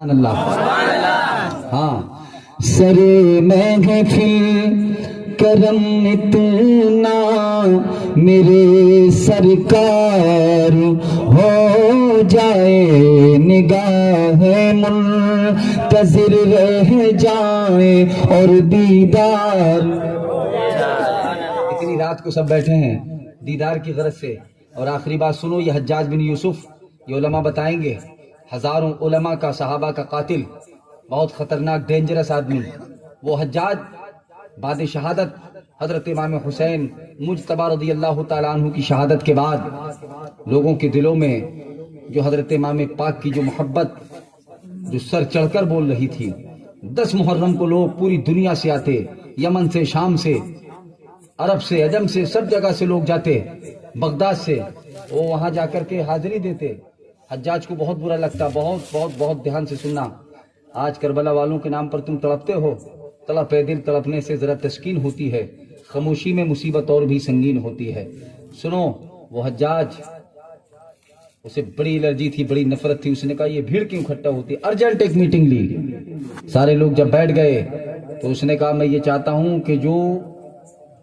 اللہ ہاں سرے محفل کرم اتنا میرے سرکار ہو جائے نگاہ منتظر رہ جائے اور دیدار. اتنی رات کو سب بیٹھے ہیں دیدار کی غرض سے. اور آخری بات سنو, یہ حجاج بن یوسف یہ علماء بتائیں گے ہزاروں علماء کا صحابہ کا قاتل, بہت خطرناک ڈینجرس آدمی. وہ حجاج بعد شہادت حضرت امام حسین مجتبی رضی اللہ تعالیٰ عنہ کی شہادت کے بعد لوگوں کے دلوں میں جو حضرت امام پاک کی جو محبت جو سر چڑھ کر بول رہی تھی, 10 محرم کو لوگ پوری دنیا سے آتے, یمن سے, شام سے, عرب سے, عجم سے, سب جگہ سے لوگ جاتے, بغداد سے, وہ وہاں جا کر کے حاضری دیتے. حجاج کو بہت برا لگتا. بہت بہت بہت دھیان سے سننا. آج کربلا والوں کے نام پر تم تڑپتے ہو, تڑپ دل تڑپنے سے ذرا تسکین ہوتی ہے, خاموشی میں مصیبت اور بھی سنگین ہوتی ہے. سنو, وہ حجاج اسے بڑی الرجی تھی, بڑی نفرت تھی. اس نے کہا یہ بھیڑ کیوں اکٹھا ہوتی ہے؟ ارجنٹ ایک میٹنگ لی. سارے لوگ جب بیٹھ گئے تو اس نے کہا میں یہ چاہتا ہوں کہ جو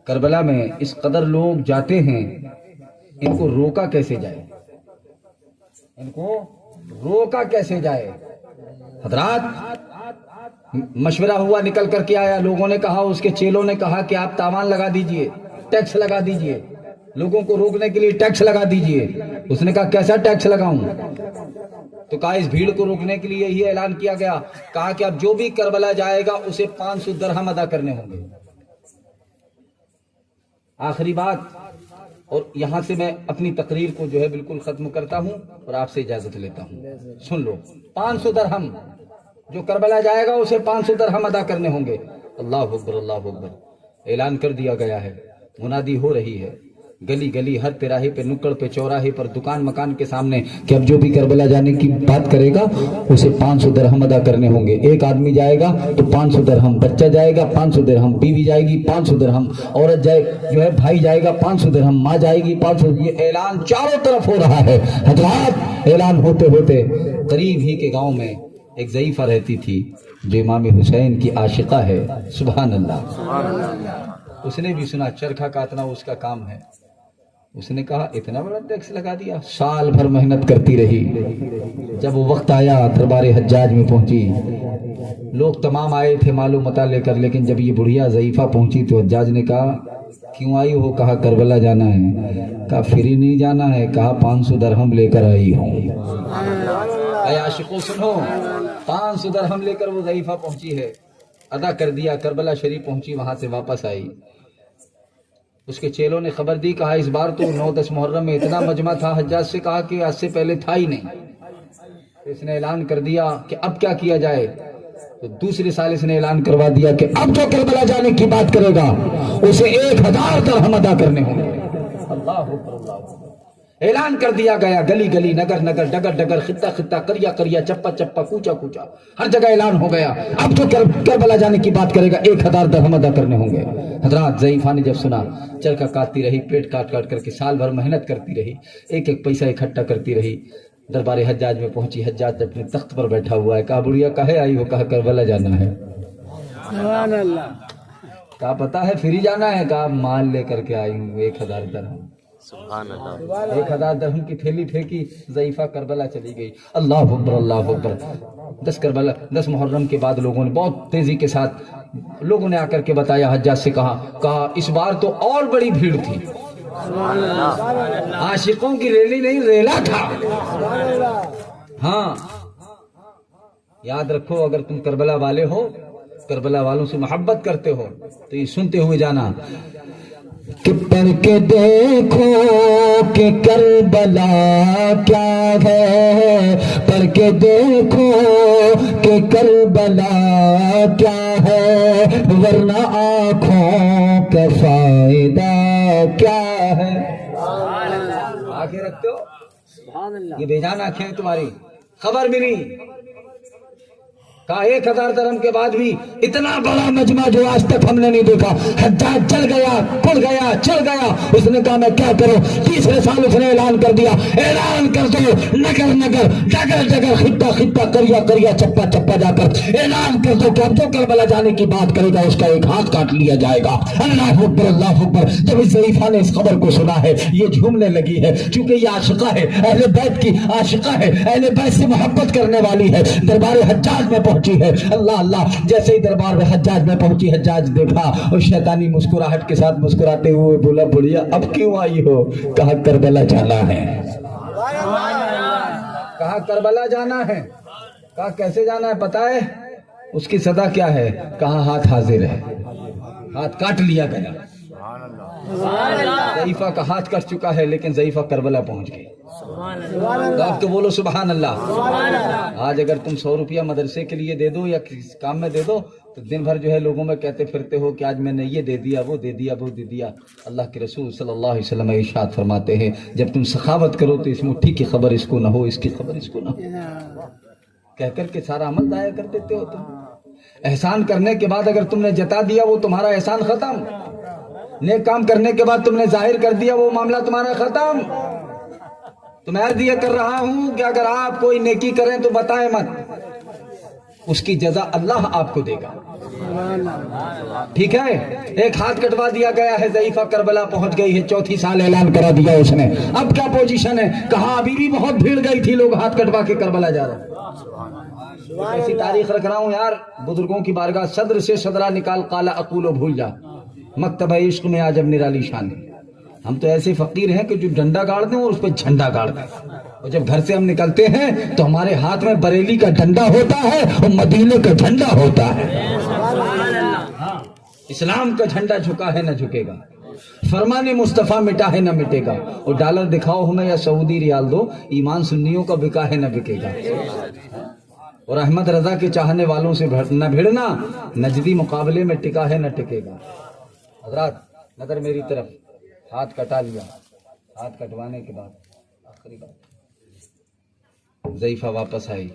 کربلا میں اس قدر لوگ جاتے ہیں ان کو روکا کیسے جائے, ان کو روکا کیسے جائے. حضرات مشورہ ہوا, نکل کر کے آیا. لوگوں نے کہا, اس کے چیلوں نے کہا کہ آپ تاوان لگا دیجئے, ٹیکس لگا دیجئے, لوگوں کو روکنے کے لیے ٹیکس لگا دیجئے. اس نے کہا کیسا ٹیکس لگاؤں؟ تو کہا اس بھیڑ کو روکنے کے لیے یہی اعلان کیا گیا. کہا کہ اب جو بھی کربلا جائے گا اسے 500 درہم ادا کرنے ہوں گے. آخری بات, اور یہاں سے میں اپنی تقریر کو جو ہے بالکل ختم کرتا ہوں اور آپ سے اجازت لیتا ہوں. سن لو, 500 درہم جو کربلا جائے گا اسے 500 درہم ادا کرنے ہوں گے. اللہ اکبر, اللہ اکبر. اعلان کر دیا گیا ہے, منادی ہو رہی ہے گلی گلی, ہر تراہے پہ, نکڑ پہ, چوراہے پر, دکان مکان کے سامنے کہ اب جو بھی کربلا جانے کی بات کرے گا اسے 500 درہم ادا کرنے ہوں گے. ایک آدمی جائے گا تو 500 درہم, بچہ جائے گا 500 درہم, بیوی جائے گی 500 درہم, عورت جائے جو ہے بھائی جائے گا 500 درہم, ماں جائے گی 500. یہ اعلان چاروں طرف ہو رہا ہے. حضرات اعلان ہوتے ہوتے قریب ہی کے گاؤں میں ایک ضعیفہ رہتی تھی جو امام حسین کی عاشقہ ہے. سبحان اللہ. اس نے بھی سنا چرخہ کاٹنا اس کا کام ہے. اس نے کہا اتنا بڑا ٹیکس لگا دیا. سال بھر محنت کرتی رہی. جب وہ وقت آیا دربار حجاج میں پہنچی, لوگ تمام آئے تھے معلوم متا لے کر, لیکن جب یہ بڑھیا ضعیفہ پہنچی تو حجاج نے کہا کیوں آئی ہو؟ کہا کربلا جانا ہے. کہا فری نہیں جانا ہے. کہا 500 درہم لے کر آئی ہوں. اے عاشقوں سنو, 500 درہم لے کر وہ ضعیفہ پہنچی ہے, ادا کر دیا. کربلا شریف پہنچی, وہاں سے واپس آئی. اس کے چیلوں نے خبر دی, کہا اس بار تو 9-10 محرم میں اتنا مجمع تھا. حجاج سے کہا کہ آج سے پہلے تھا ہی نہیں. اس نے اعلان کر دیا کہ اب کیا کیا جائے. تو دوسرے سال اس نے اعلان کروا دیا کہ اب جو کربلا جانے کی بات کرے گا اسے 1000 درہم ادا کرنے ہوں گے. اللہ اکبر, اللہ اکبر. اعلان کر دیا گیا, گلی گلی, نگر نگر, ڈگر ڈگر, خطہ خطہ, قریہ قریہ, چپا چپا, کوچا کوچا, ہر جگہ اعلان ہو گیا اب جو کربلا جانے کی بات کرے گا 1000 درہم ادا کرنے ہوں گے. حضرات ضعیفہ نے جب سنا, چرخہ کاٹتی رہی, پیٹ کاٹ کاٹ کر کے سال بھر محنت کرتی رہی, ایک ایک پیسہ اکٹھا کرتی رہی. دربار حجاج میں پہنچی. حجاج اپنے تخت پر بیٹھا ہوا ہے. کہا بڑھیا کہے آئی ہو؟ کہا کربلا جانا ہے. سبحان اللہ. کہا پتا ہے فری جانا ہے؟ کہا مال لے کر کے آئی ہوں 1000 درہم. سبحان اللہ. 1000 درہم کی تھیلی پھینکی, ضعیفہ کربلا چلی گئی. اللہ اکبر, اللہ اکبر. 10 محرم کے بعد لوگوں نے بہت تیزی کے ساتھ لوگوں نے آ کر کے بتایا. حجاج سے کہا اس بار تو اور بڑی بھیڑ تھی. عاشقوں کی ریلی نہیں, ریلا تھا. ہاں یاد رکھو, اگر تم کربلا والے ہو, کربلا والوں سے محبت کرتے ہو تو یہ سنتے ہوئے جانا کہ پڑھ کے دیکھو کہ کربلا کیا ہے, پڑھ کے دیکھو کہ کربلا کیا ہے, ورنہ آنکھوں کا فائدہ کیا ہے. آنکھیں رکھتے ہو, یہ بے جان آنکھیں تمہاری. خبر ملی کہا 1000 درہم کے بعد بھی اتنا بڑا مجمع جو آج تک ہم نے نہیں دیکھا. حجاج چل گیا, پڑ گیا, چل گیا. اس نے کہا میں کیا کروں. تیسرے سال اس نے اعلان کر دیا, اعلان کر دو, نگر نگر, جگہ جگہ, خطہ خطہ, کریا کریا, چپا چپا جا کر اعلان کر دو کہ اب جو کربلا جانے کی بات کرے گا اس کا ایک ہاتھ کاٹ لیا جائے گا. اللہ اکبر, اللہ اکبر. جب اس ضعیفہ نے اس خبر کو سنا ہے یہ جھومنے لگی ہے, چونکہ یہ عاشقہ ہے, اہل بیت کی عاشقہ ہے, اہل بیت سے محبت کرنے والی ہے. دربار حجاج میں پہنچی ہے. اللہ اللہ, جیسے ہی دربار حجاج میں پہنچی, حجاج دیکھا اور شیطانی مسکراہٹ کے ساتھ مسکراتے ہوئے بولا, بڑھیا اب کیوں آئی ہو؟ کہا کربلا جانا ہے. کہا کربلا جانا ہے. کہا کیسے جانا ہے پتا ہے؟ اس کی صدا کیا ہے؟ کہا ہاتھ حاضر ہے. ہاتھ کاٹ لیا گیا. ضعیفہ کا ہاتھ کٹ چکا ہے لیکن ضعیفہ کربلا پہنچ گئی. تو آپ تو بولو سبحان اللہ. آج اگر تم 100 روپیہ مدرسے کے لیے دے دو یا کسی کام میں دے دو تو دن بھر جو ہے لوگوں میں کہتے پھرتے ہو کہ آج میں نے یہ دے دیا, وہ دے دیا, وہ دے دیا. اللہ کے رسول صلی اللہ علیہ وسلم ارشاد فرماتے ہیں جب تم سخاوت کرو تو اس مٹھی کی خبر اس کو نہ ہو, اس کی خبر اس کو نہ ہو. کہہ کر کے سارا عمل ضائع کر دیتے ہو تم. احسان کرنے کے بعد اگر تم نے جتا دیا وہ تمہارا احسان ختم. نیک کام کرنے کے بعد تم نے ظاہر کر دیا وہ معاملہ تمہارا ختم. تو میں عرض یہ کر رہا ہوں کہ اگر آپ کوئی نیکی کریں تو بتائیں مت, اس کی جزا اللہ آپ کو دے گا. ٹھیک ہے. ایک ہاتھ کٹوا دیا گیا ہے, ضعیفہ کربلا پہنچ گئی ہے, 4 سال اعلان کرا دیا اس نے. اب کیا پوزیشن ہے؟ کہا ابھی بھی بہت بھیڑ گئی تھی, لوگ ہاتھ کٹوا کے کربلا جا رہے ہیں. ایسی تاریخ رکھ رہا ہوں یار, بزرگوں کی بارگاہ. صدر سے صدرہ نکال, قالا اقول و بھول جا. مکتبہ عشق میں آج اب نرالی شان ہے. ہم تو ایسے فقیر ہیں کہ جو ڈنڈا گاڑ دیں اور اس پہ جھنڈا گاڑ دیں. اور جب گھر سے ہم نکلتے ہیں تو ہمارے ہاتھ میں بریلی کا ڈنڈا ہوتا ہے اور مدینے کا جھنڈا ہوتا ہے. اسلام کا جھنڈا جھکا ہے نہ جھکے گا, فرمان مصطفیٰ مٹا ہے نہ مٹے گا. اور ڈالر دکھاؤ ہمیں یا سعودی ریال دو, ایمان سنیوں کا بکا ہے نہ بکے گا. اور احمد رضا کے چاہنے والوں سے نہ بھیڑنا, نجدی مقابلے میں ٹکا ہے نہ ٹکے گا. حضرات نظر میری طرف. ہاتھ کٹا لیا. ہاتھ کٹوانے کے بعد آخری بات, ضعیفہ واپس آئی.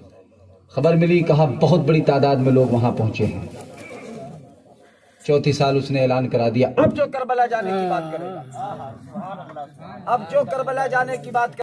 خبر ملی, کہا بہت بڑی تعداد میں لوگ وہاں پہنچے ہیں. 34 سال اس نے اعلان کرا دیا, اب جو کربلا جانے کی بات کرے گا, اب جو کربلا جانے کی بات